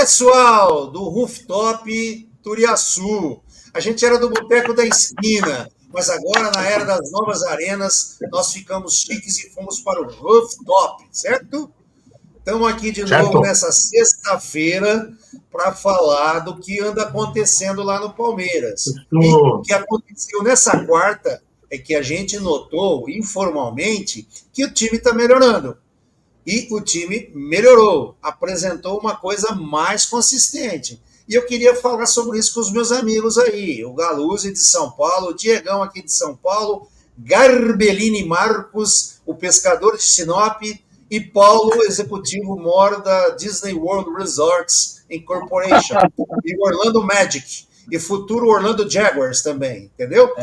Pessoal do Rooftop Turiaçu, a gente era do Boteco da Esquina, mas agora, na era das novas arenas, nós ficamos chiques e fomos para o Rooftop, certo? Estamos aqui de novo nessa sexta-feira para falar do que anda acontecendo lá no Palmeiras. E o que aconteceu nessa quarta é que a gente notou, informalmente, que o time está melhorando. E o time melhorou, apresentou uma coisa mais consistente. E eu queria falar sobre isso com os meus amigos aí, o Galuzzi de São Paulo, o Diegão aqui de São Paulo, Garbellini Marcos, o pescador de Sinop, e Paulo, executivo mor da Disney World Resorts Incorporation, e Orlando Magic, e futuro Orlando Jaguars também, entendeu?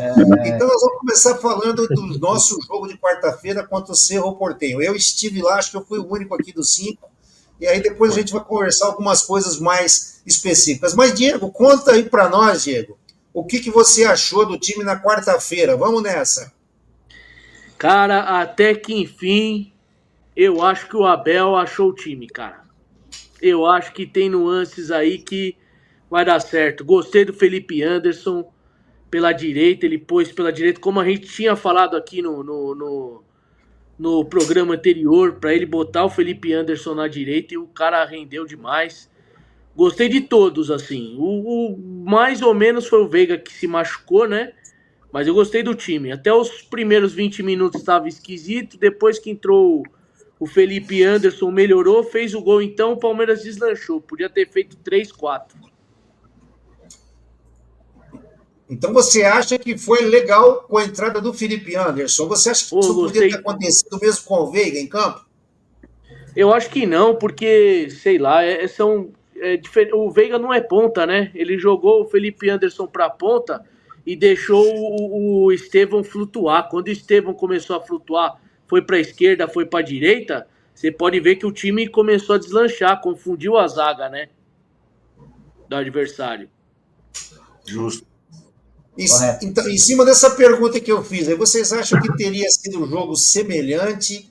Então nós vamos começar falando do nosso jogo de quarta-feira contra o Cerro Porteño. Eu estive lá, acho que eu fui o único aqui dos 5, e aí depois a gente vai conversar algumas coisas mais específicas. Mas, Diego, conta aí para nós, Diego, o que você achou do time na quarta-feira? Vamos nessa. Cara, até que enfim, eu acho que o Abel achou o time, cara. Eu acho que tem nuances aí que vai dar certo. Gostei do Felipe Anderson pela direita, ele pôs pela direita, como a gente tinha falado aqui no programa anterior, para ele botar o Felipe Anderson na direita, e o cara rendeu demais. Gostei de todos, assim. O mais ou menos foi o Veiga que se machucou, né? Mas eu gostei do time. Até os primeiros 20 minutos estava esquisito, depois que entrou o Felipe Anderson, melhorou, fez o gol, então o Palmeiras deslanchou. Podia ter feito 3-4. Então você acha que foi legal com a entrada do Felipe Anderson? Você acha que isso podia ter acontecido mesmo com o Veiga em campo? Eu acho que não, porque, sei lá, o Veiga não é ponta, né? Ele jogou o Felipe Anderson pra ponta e deixou o Estevão flutuar. Quando o Estevão começou a flutuar, foi pra esquerda, foi pra direita, você pode ver que o time começou a deslanchar, confundiu a zaga, né? Do adversário. Justo. Então, em cima dessa pergunta que eu fiz, vocês acham que teria sido um jogo semelhante,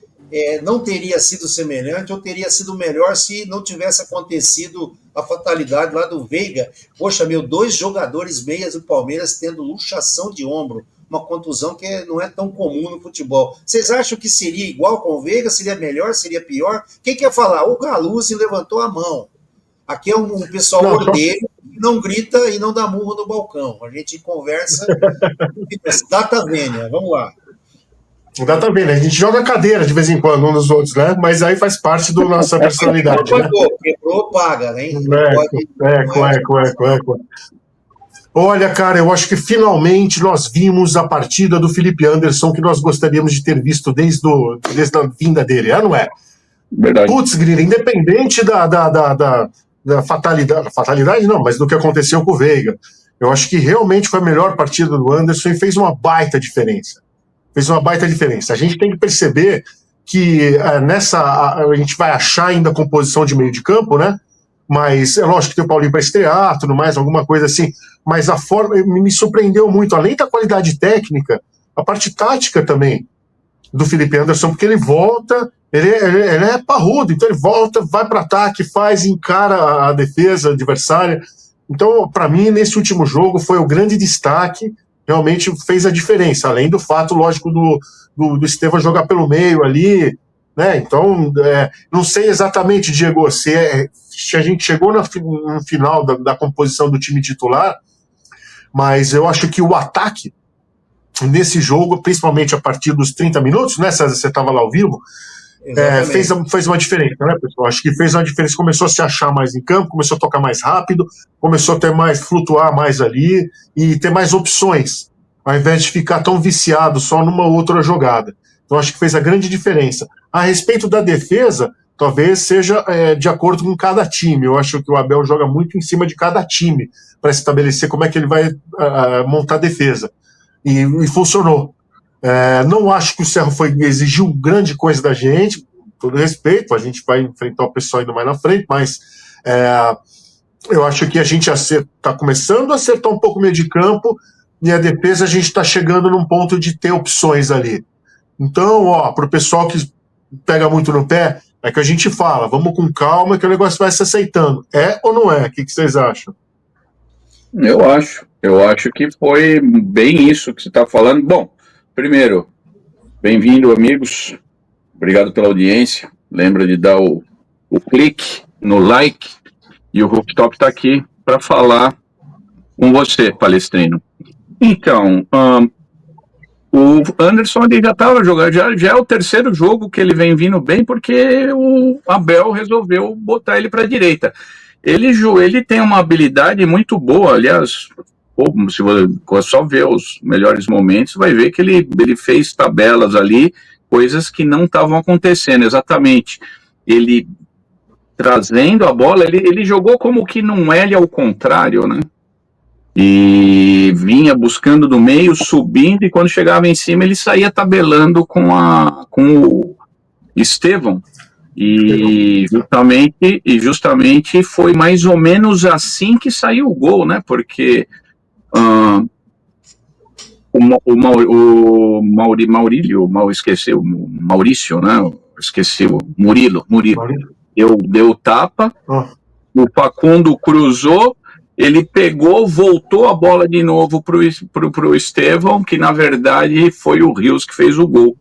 não teria sido semelhante, ou teria sido melhor se não tivesse acontecido a fatalidade lá do Veiga? Poxa, 2 jogadores meias do Palmeiras tendo luxação de ombro, uma contusão que não é tão comum no futebol. Vocês acham que seria igual com o Veiga? Seria melhor? Seria pior? Quem quer falar? O Galuzzi levantou a mão. Aqui é um pessoal ordeiro, não grita e não dá murro no balcão. A gente conversa. Data vênia, vamos lá. Data vênia, a gente joga cadeira de vez em quando uns nos outros, né? Mas aí faz parte da nossa personalidade. Quebrou, paga, né? Olha, cara, eu acho que finalmente nós vimos a partida do Felipe Anderson que nós gostaríamos de ter visto desde a vinda dele, não é? Verdade. Putz, Grila, independente da fatalidade não, mas do que aconteceu com o Veiga. Eu acho que realmente foi a melhor partida do Anderson e fez uma baita diferença. A gente tem que perceber que a gente vai achar ainda a composição de meio de campo, né? Mas é lógico que tem o Paulinho para estrear, tudo mais, alguma coisa assim. Mas a forma me surpreendeu muito, além da qualidade técnica, a parte tática também do Felipe Anderson, porque ele volta, ele é parrudo, então ele volta, vai para ataque, encara a defesa adversária. Então, para mim, nesse último jogo, foi o grande destaque, realmente fez a diferença, além do fato, lógico, do Estevão jogar pelo meio ali, né? Então, não sei exatamente, Diego, se a gente chegou no final da composição do time titular, mas eu acho que o ataque nesse jogo, principalmente a partir dos 30 minutos, né, César, você estava lá ao vivo, fez uma diferença, né, pessoal? Acho que fez uma diferença, começou a se achar mais em campo, começou a tocar mais rápido, começou a ter flutuar mais ali e ter mais opções, ao invés de ficar tão viciado só numa outra jogada. Então acho que fez a grande diferença. A respeito da defesa, talvez seja de acordo com cada time. Eu acho que o Abel joga muito em cima de cada time para estabelecer como é que ele vai montar a defesa. E funcionou. Não acho que o Cerro exigiu grande coisa da gente, com todo respeito, a gente vai enfrentar o pessoal ainda mais na frente, mas eu acho que a gente está começando a acertar um pouco o meio de campo, e a defesa a gente está chegando num ponto de ter opções ali. Então, para o pessoal que pega muito no pé, É que a gente fala, vamos com calma que o negócio vai se aceitando. É ou não é? O que vocês acham? Eu acho que foi bem isso que você está falando. Bom, primeiro, bem-vindo, amigos. Obrigado pela audiência. Lembra de dar o clique no like. E o Rooftop está aqui para falar com você, palestrino. Então, o Anderson ele já estava jogando, já é o terceiro jogo que ele vem vindo bem, porque o Abel resolveu botar ele para a direita. Ele tem uma habilidade muito boa, aliás, se você só ver os melhores momentos, vai ver que ele fez tabelas ali, coisas que não estavam acontecendo, exatamente. Ele trazendo a bola, ele jogou como que num L ao contrário, né? E vinha buscando do meio, subindo, e quando chegava em cima ele saía tabelando com o Estevão, e justamente foi mais ou menos assim que saiu o gol, né? Porque Murilo deu tapa, o Facundo cruzou, ele pegou, voltou a bola de novo pro Estevão, que na verdade foi o Rios que fez o gol.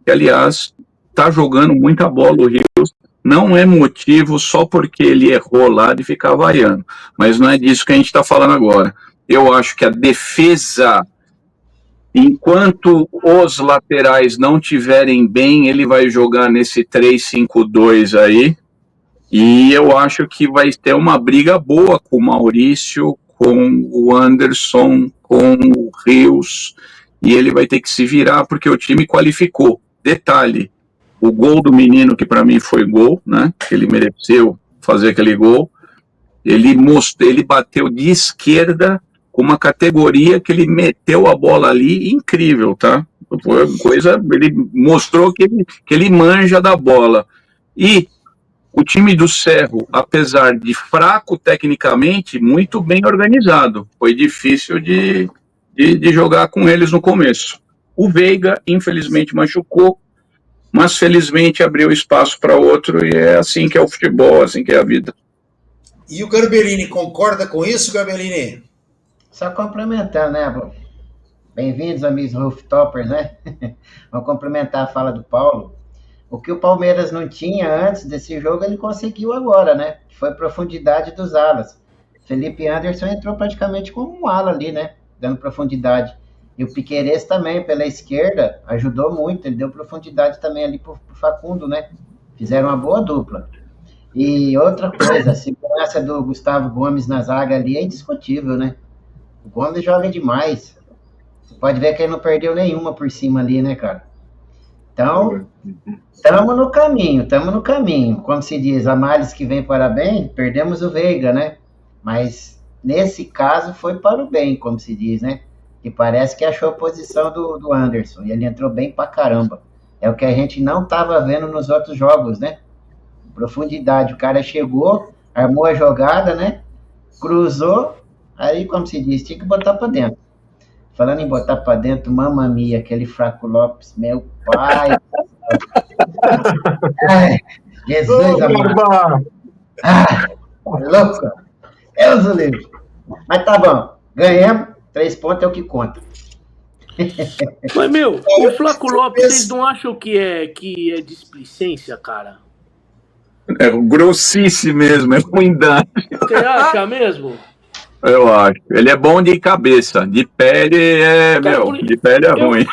Que, aliás, tá jogando muita bola o Rios, não é motivo só porque ele errou lá de ficar vaiando, mas não é disso que a gente está falando agora. Eu acho que a defesa, enquanto os laterais não tiverem bem, ele vai jogar nesse 3-5-2 aí, e eu acho que vai ter uma briga boa com o Maurício, com o Anderson, com o Rios, e ele vai ter que se virar porque o time qualificou. Detalhe, o gol do menino, que para mim foi gol, né? Ele mereceu fazer aquele gol. Ele bateu de esquerda com uma categoria que ele meteu a bola ali, incrível, tá? Foi uma coisa, ele mostrou que ele manja da bola. E o time do Cerro, apesar de fraco tecnicamente, muito bem organizado. Foi difícil de jogar com eles no começo. O Veiga, infelizmente, machucou, mas felizmente abriu espaço para outro, e é assim que é o futebol, assim que é a vida. E o Garbellini concorda com isso, Garbellini? Só complementar, né, bro? Bem-vindos, amigos Rooftoppers, né? Vamos complementar a fala do Paulo. O que o Palmeiras não tinha antes desse jogo, ele conseguiu agora, né? Foi a profundidade dos alas. Felipe Anderson entrou praticamente como um ala ali, né? Dando profundidade. E o Piquerez também, pela esquerda, ajudou muito. Ele deu profundidade também ali pro Facundo, né? Fizeram uma boa dupla. E outra coisa, a segurança do Gustavo Gomes na zaga ali é indiscutível, né? O Gomes joga demais. Você pode ver que ele não perdeu nenhuma por cima ali, né, cara? Então, estamos no caminho. Como se diz, a males que vem para bem, perdemos o Veiga, né? Mas, nesse caso, foi para o bem, como se diz, né? E parece que achou a posição do Anderson, e ele entrou bem pra caramba. É o que a gente não estava vendo nos outros jogos, né? Profundidade, o cara chegou, armou a jogada, né? Cruzou, aí, como se diz, tinha que botar para dentro. Falando em botar para dentro, mamma mia, aquele Flaco Lopes, meu pai. Ai, Jesus amado. Louco. Deus o livre. Mas tá bom, ganhamos, 3 pontos é o que conta. Mas, meu, o Flaco Lopes, vocês não acham que é displicência, cara? É grossice mesmo, é ruindade. Você acha mesmo? Eu acho. Ele é bom de cabeça, de pele de pele é ruim.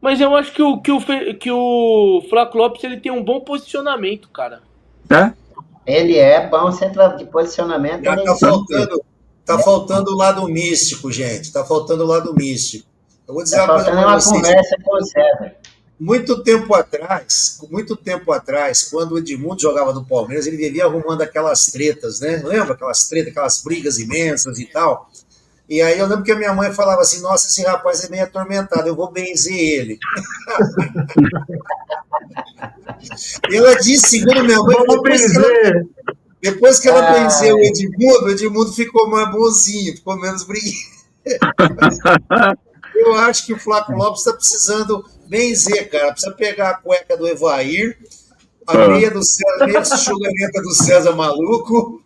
Mas eu acho que o Flaco Lopes ele tem um bom posicionamento, cara. É? Ele é bom centro de posicionamento. Tá faltando o lado místico, gente. Tá faltando o lado místico. Eu vou dizer tá uma coisa para vocês. Conversa com o César. Muito tempo atrás, quando o Edmundo jogava no Palmeiras, ele vivia arrumando aquelas tretas, né? Lembra aquelas tretas, aquelas brigas imensas e tal? E aí eu lembro que a minha mãe falava assim, nossa, esse rapaz é bem atormentado, eu vou benzer ele. E ela disse, segundo minha mãe, depois que ela benzeu o Edmundo ficou mais bonzinho, ficou menos briguento. Eu acho que o Flaco Lopes está precisando benzer, cara. Precisa pegar a cueca do Evair, A meia do César, meia chuganeta do César maluco.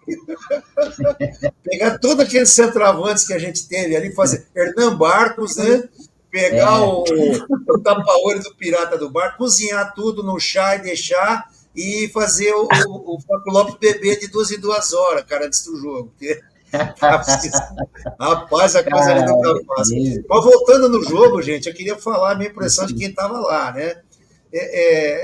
Pegar todos aqueles centroavantes que a gente teve ali, fazer Hernan Barcos, né? Pegar o tapa-olho do Pirata do Bar, cozinhar tudo no chá e deixar, e fazer o Flaco Lopes beber de 2 em 2 horas, cara, antes do jogo. Porque, rapaz, a coisa ali não tá fácil. Mas voltando no jogo, gente, eu queria falar a minha impressão de quem estava lá, né?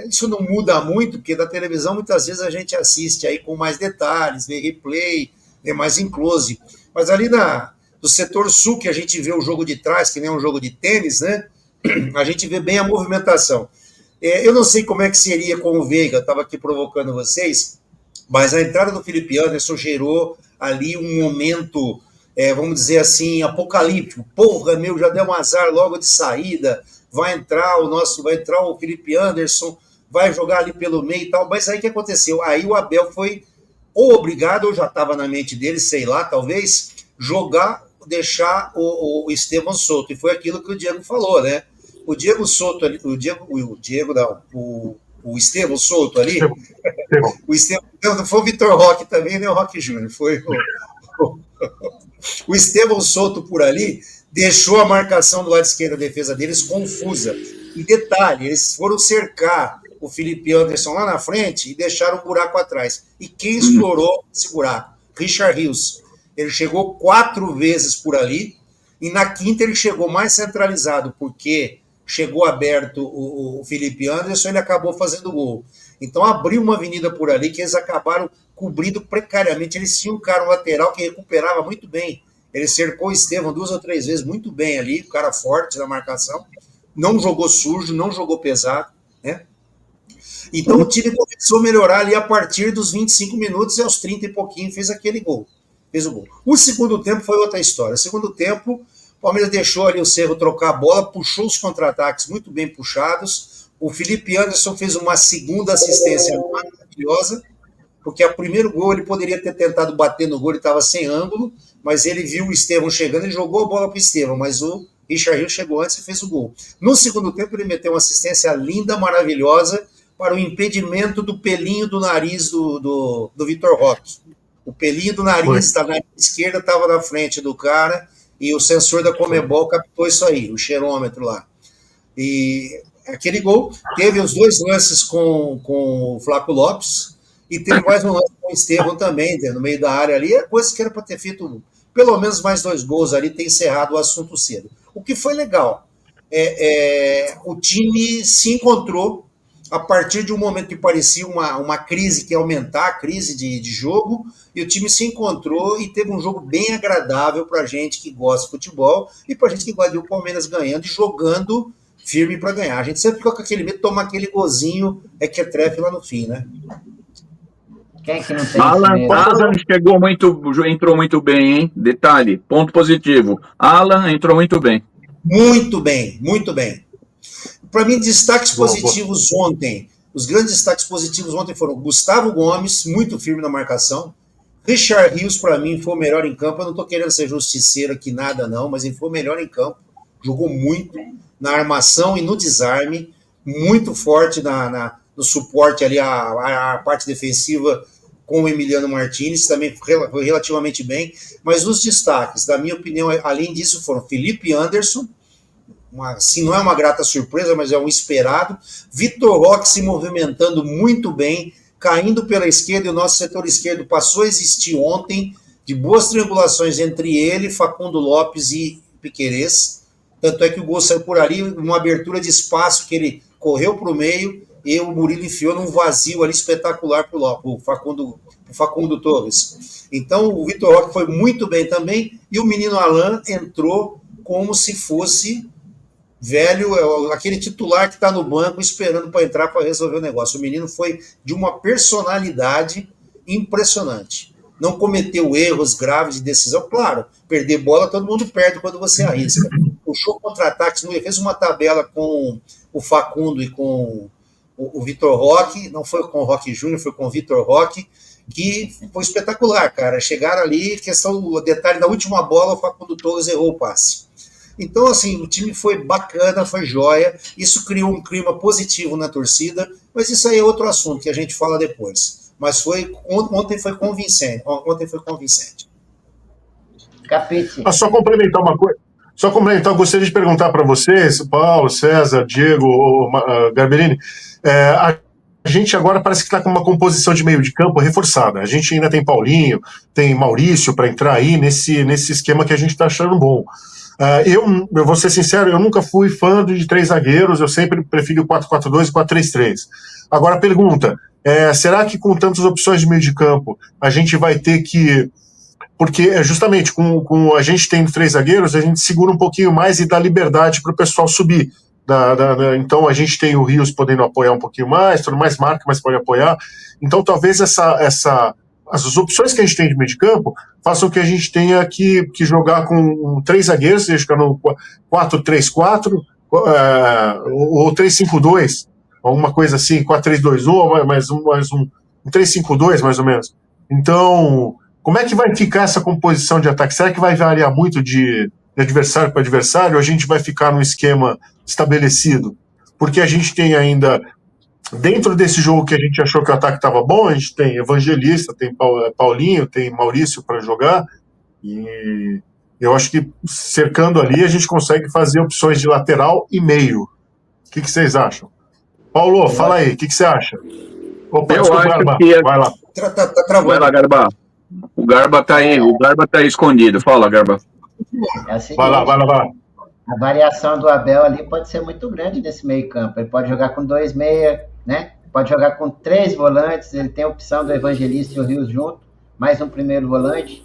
Isso não muda muito, porque da televisão muitas vezes a gente assiste aí com mais detalhes, vê replay, vê mais em close. Mas ali do setor sul, que a gente vê o jogo de trás, que nem um jogo de tênis, né? A gente vê bem a movimentação. Eu não sei como é que seria com o Veiga, eu estava aqui provocando vocês, mas a entrada do Felipe Anderson gerou ali um momento, vamos dizer assim, apocalíptico. Porra, meu, já deu um azar logo de saída, vai entrar o Felipe Anderson, vai jogar ali pelo meio e tal, mas aí o que aconteceu? Aí o Abel foi ou obrigado, ou já estava na mente dele, sei lá, talvez, deixar o Estevão solto, e foi aquilo que o Diego falou, né? O Diego Souto ali, o Estevão Souto ali, o Estevão, não foi o Vitor Roque também, nem o Roque Júnior, foi o Estevão Souto por ali, deixou a marcação do lado esquerdo da defesa deles confusa. E detalhe, eles foram cercar o Felipe Anderson lá na frente e deixaram um buraco atrás. E quem explorou esse buraco? Richard Rios. Ele chegou 4 vezes por ali, e na quinta ele chegou mais centralizado, porque chegou aberto o Felipe Anderson, ele acabou fazendo gol. Então abriu uma avenida por ali que eles acabaram cobrindo precariamente. Eles tinham um cara lateral que recuperava muito bem. Ele cercou o Estevão 2 ou 3 vezes muito bem ali, o cara forte na marcação. Não jogou sujo, não jogou pesado, né? Então o time começou a melhorar ali a partir dos 25 minutos, e aos 30 e pouquinho fez aquele gol. Fez o gol. O segundo tempo foi outra história. O segundo tempo, o Palmeiras deixou ali o Cerro trocar a bola, puxou os contra-ataques muito bem puxados. O Felipe Anderson fez uma segunda assistência maravilhosa, porque o primeiro gol ele poderia ter tentado bater no gol, ele estava sem ângulo, mas ele viu o Estevão chegando e jogou a bola para o Estevão, mas o Richard Rios chegou antes e fez o gol. No segundo tempo ele meteu uma assistência linda, maravilhosa, para o impedimento do pelinho do nariz do Vitor Roque. O pelinho do nariz da esquerda estava na frente do cara, e o sensor da Conmebol captou isso aí, o cheirômetro lá. E aquele gol teve os 2 lances com o Flaco Lopes, e teve mais um lance com o Estevão também, no meio da área ali, coisa que era para ter feito pelo menos mais 2 gols ali, ter encerrado o assunto cedo. O que foi legal, o time se encontrou a partir de um momento que parecia uma crise que ia aumentar, a crise de jogo, e o time se encontrou e teve um jogo bem agradável para a gente que gosta de futebol e para a gente que gosta de o Palmeiras ganhando e jogando firme para ganhar. A gente sempre fica com aquele medo de tomar aquele golzinho que é trefe lá no fim, né? Quem que não tem Alan entrou muito bem, hein? Detalhe, ponto positivo. Alan entrou muito bem. Muito bem, muito bem. Para mim, destaques positivos ontem. Os grandes destaques positivos ontem foram Gustavo Gomes, muito firme na marcação. Richard Rios, para mim, foi o melhor em campo. Eu não estou querendo ser justiceiro aqui, nada não, mas ele foi o melhor em campo. Jogou muito na armação e no desarme. Muito forte no suporte ali, a parte defensiva com o Emiliano Martinez. Também foi relativamente bem. Mas os destaques, da minha opinião, além disso, foram Felipe Anderson, assim, não é uma grata surpresa, mas é um esperado. Vitor Roque se movimentando muito bem, caindo pela esquerda, e o nosso setor esquerdo passou a existir ontem, de boas triangulações entre ele, Facundo Lopes e Piquerez. Tanto é que o gol saiu por ali, uma abertura de espaço que ele correu para o meio, e o Murilo enfiou num vazio ali espetacular para o Facundo Torres. Então o Vitor Roque foi muito bem também, e o menino Alan entrou como se fosse velho, aquele titular que está no banco esperando para entrar para resolver o negócio. O menino foi de uma personalidade impressionante. Não cometeu erros graves de decisão. Claro, perder bola todo mundo perde quando você arrisca. Puxou contra-ataques, fez uma tabela com o Facundo e com o Vitor Roque, não foi com o Roque Júnior, foi com o Vitor Roque, que foi espetacular, cara. Chegaram ali, o detalhe da última bola, o Facundo Torres errou o passe. Então, assim, o time foi bacana, foi joia, isso criou um clima positivo na torcida, Mas isso aí é outro assunto que a gente fala depois. Mas ontem foi convincente. Ontem foi convincente. Capite. Só complementar uma coisa. Eu gostaria de perguntar para vocês, Paulo, César, Diego, Garberini, a gente agora parece que está com uma composição de meio de campo reforçada. A gente ainda tem Paulinho, tem Maurício para entrar aí nesse esquema que a gente está achando bom. Eu vou ser sincero, eu nunca fui fã de 3 zagueiros, eu sempre prefiro o 4-4-2 e 4-3-3. Agora a pergunta, será que com tantas opções de meio de campo, a gente vai ter que... Porque justamente com a gente tendo 3 zagueiros, a gente segura um pouquinho mais e dá liberdade para o pessoal subir. Então a gente tem o Rios podendo apoiar um pouquinho mais, tudo mais marca, mas pode apoiar. Então talvez as opções que a gente tem de meio de campo façam que a gente tenha que jogar com 3 zagueiros, seja jogar no 4-3-4 ou 3-5-2, alguma coisa assim, 4-3-2-1, mais um 3-5-2 mais ou menos. Então, como é que vai ficar essa composição de ataque? Será que vai variar muito de adversário para adversário ou a gente vai ficar num esquema estabelecido? Porque a gente tem ainda, dentro desse jogo que a gente achou que o ataque estava bom, a gente tem Evangelista, tem Paulinho, tem Maurício para jogar, e eu acho que cercando ali a gente consegue fazer opções de lateral e meio. O que vocês acham? Paulo, fala aí, o que você acha? Opa, eu acho Garba. Vai lá. Vai lá, Garba. O Garba tá aí, escondido. Fala, Garba. Vai lá. A variação do Abel ali pode ser muito grande nesse meio campo. Ele pode jogar com 2 meia, né? Pode jogar com 3 volantes. Ele tem a opção do Evangelista e o Rios junto, mais um primeiro volante.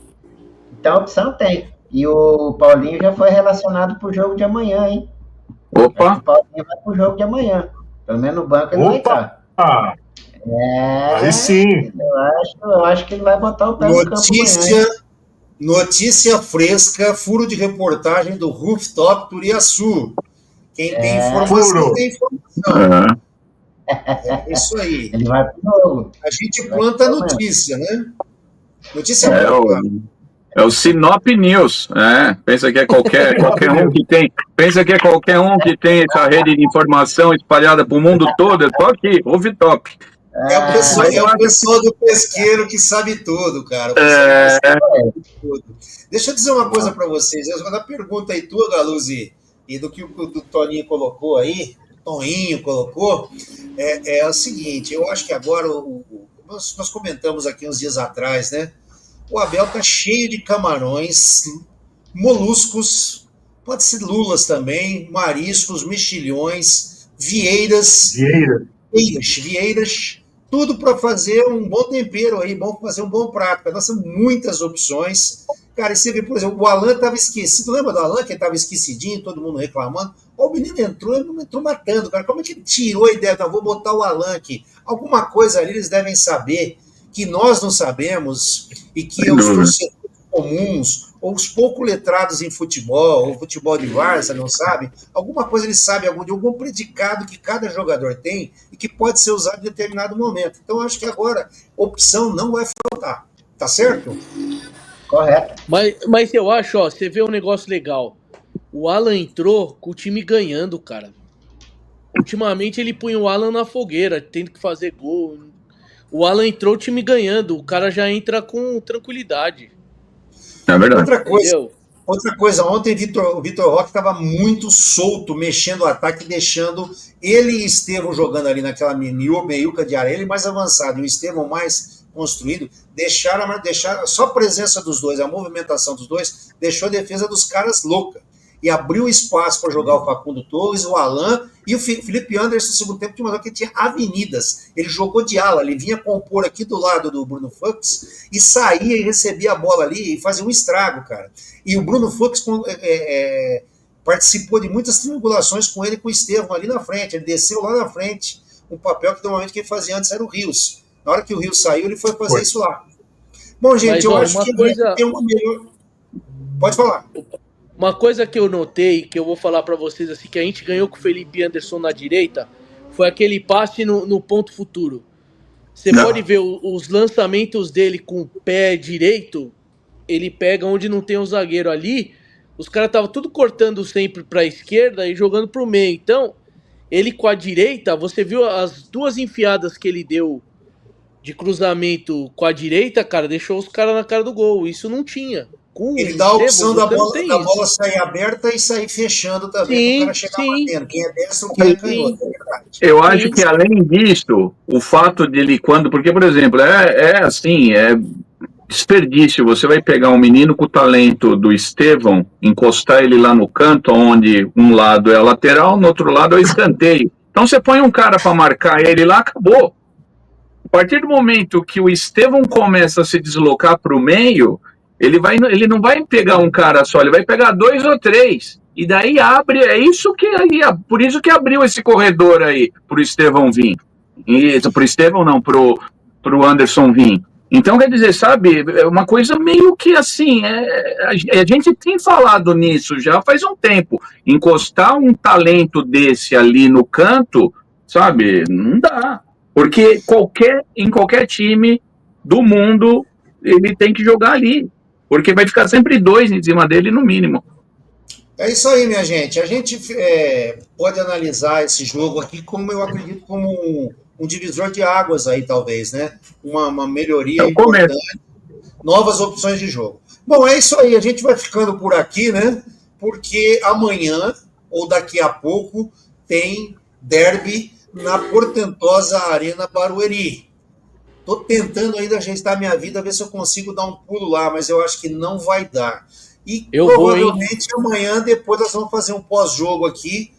Então, a opção tem. E o Paulinho já foi relacionado pro jogo de amanhã, hein? Opa! O Paulinho vai pro jogo de amanhã. Pelo menos no banco ele vai estar. Aí sim. Eu acho que ele vai botar o pé no campo amanhã. Notícia fresca, furo de reportagem do Rooftop Turiaçu. Quem tem informação, tem informação. É isso aí. Ele vai pro jogo. A gente planta a notícia, né? Notícia é o Sinop News, pensa que é qualquer um que tem, essa rede de informação espalhada para o mundo todo, é só aqui, Rooftop. É o pessoal do pesqueiro que sabe tudo, cara. Deixa eu dizer uma coisa para vocês. A pergunta aí tua, Galuzzi, e do que o Toninho colocou aí, Toninho colocou, é o seguinte, eu acho que agora, nós comentamos aqui uns dias atrás, né? O Abel tá cheio de camarões, moluscos, pode ser lulas também, mariscos, mexilhões, vieiras, tudo para fazer um bom tempero aí, fazer um bom prato. Nós temos muitas opções. Cara, e você vê, por exemplo, o Alan estava esquecido. Lembra do Alan, que ele estava esquecidinho, todo mundo reclamando? O menino entrou matando, cara. Como é que ele tirou a ideia? Vou botar o Alan aqui. Alguma coisa ali eles devem saber que nós não sabemos e que os torcedores comuns ou os pouco letrados em futebol, ou futebol de várzea, não sabem, alguma coisa eles sabem, de algum predicado que cada jogador tem e que pode ser usado em determinado momento. Então, eu acho que agora opção não vai faltar. Tá certo? Correto. Mas eu acho, você vê um negócio legal. O Alan entrou com o time ganhando, cara. Ultimamente ele punha o Alan na fogueira, tendo que fazer gol. O Alan entrou o time ganhando, o cara já entra com tranquilidade. É verdade. Outra coisa, ontem o Vitor Roque estava muito solto, mexendo o ataque, deixando ele e Estevão jogando ali naquela meiuca de área, ele mais avançado e o Estevão mais construído, deixaram só a presença dos dois, a movimentação dos dois, deixou a defesa dos caras louca. E abriu espaço para jogar o Facundo Torres, o Alan e o Felipe Anderson no segundo tempo, de modo que tinha avenidas. Ele jogou de ala, ele vinha compor aqui do lado do Bruno Fux e saía e recebia a bola ali e fazia um estrago, cara. E o Bruno Fux participou de muitas triangulações com ele e com o Estevão ali na frente. Ele desceu lá na frente, um papel que normalmente quem fazia antes era o Rios. Na hora que o Rios saiu, ele foi fazer isso lá. Bom, gente, eu acho que tem uma melhor... Pode falar. Uma coisa que eu notei, que eu vou falar pra vocês, assim, que a gente ganhou com o Felipe Anderson na direita, foi aquele passe no ponto futuro. Você pode ver os lançamentos dele com o pé direito, ele pega onde não tem um zagueiro ali, os caras estavam tudo cortando sempre pra esquerda e jogando pro meio. Então, ele com a direita, você viu as 2 enfiadas que ele deu de cruzamento com a direita, cara, deixou os caras na cara do gol. Isso não tinha. Com Ele dá a opção da Estevão, bola sair aberta e sair fechando também, para o cara chegar batendo. Quem é destro, quem é canhoto. Eu acho que, além disso, o fato dele porque, por exemplo, assim, é desperdício. Você vai pegar um menino com o talento do Estevão, encostar ele lá no canto, onde um lado é a lateral, no outro lado é o escanteio. Então você põe um cara para marcar ele lá, acabou. A partir do momento que o Estevão começa a se deslocar para o meio, ele não vai pegar um cara só, ele vai pegar 2 ou 3. E daí abre, por isso que abriu esse corredor aí pro Estevão vir. Pro Estevão não, pro Anderson vir. Então, quer dizer, sabe, é uma coisa meio que assim, a gente tem falado nisso já faz um tempo. Encostar um talento desse ali no canto, sabe, não dá. Porque em qualquer time do mundo, ele tem que jogar ali. Porque vai ficar sempre 2 em cima dele, no mínimo. É isso aí, minha gente. A gente pode analisar esse jogo aqui como, eu acredito, como um divisor de águas aí, talvez, né? Uma melhoria importante. Novas opções de jogo. Bom, é isso aí. A gente vai ficando por aqui, né? Porque amanhã, ou daqui a pouco, tem derby na portentosa Arena Barueri. Estou tentando ainda ajeitar minha vida, ver se eu consigo dar um pulo lá, mas eu acho que não vai dar. E provavelmente amanhã, depois, nós vamos fazer um pós-jogo aqui.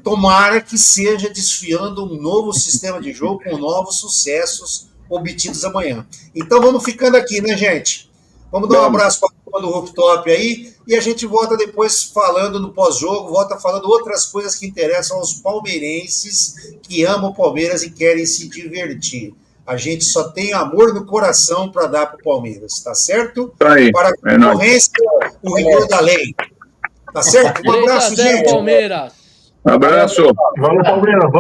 Tomara que seja desfiando um novo sistema de jogo com novos sucessos obtidos amanhã. Então vamos ficando aqui, né, gente? Vamos dar um abraço para a turma do Rooftop aí e a gente volta depois falando no pós-jogo, volta falando outras coisas que interessam aos palmeirenses que amam o Palmeiras e querem se divertir. A gente só tem amor no coração para dar para o Palmeiras, tá certo? Aí, para a concorrência, o rigor da lei. Tá certo? Um abraço, gente. Palmeiras. Um abraço. Vamos, Palmeiras. Vamos.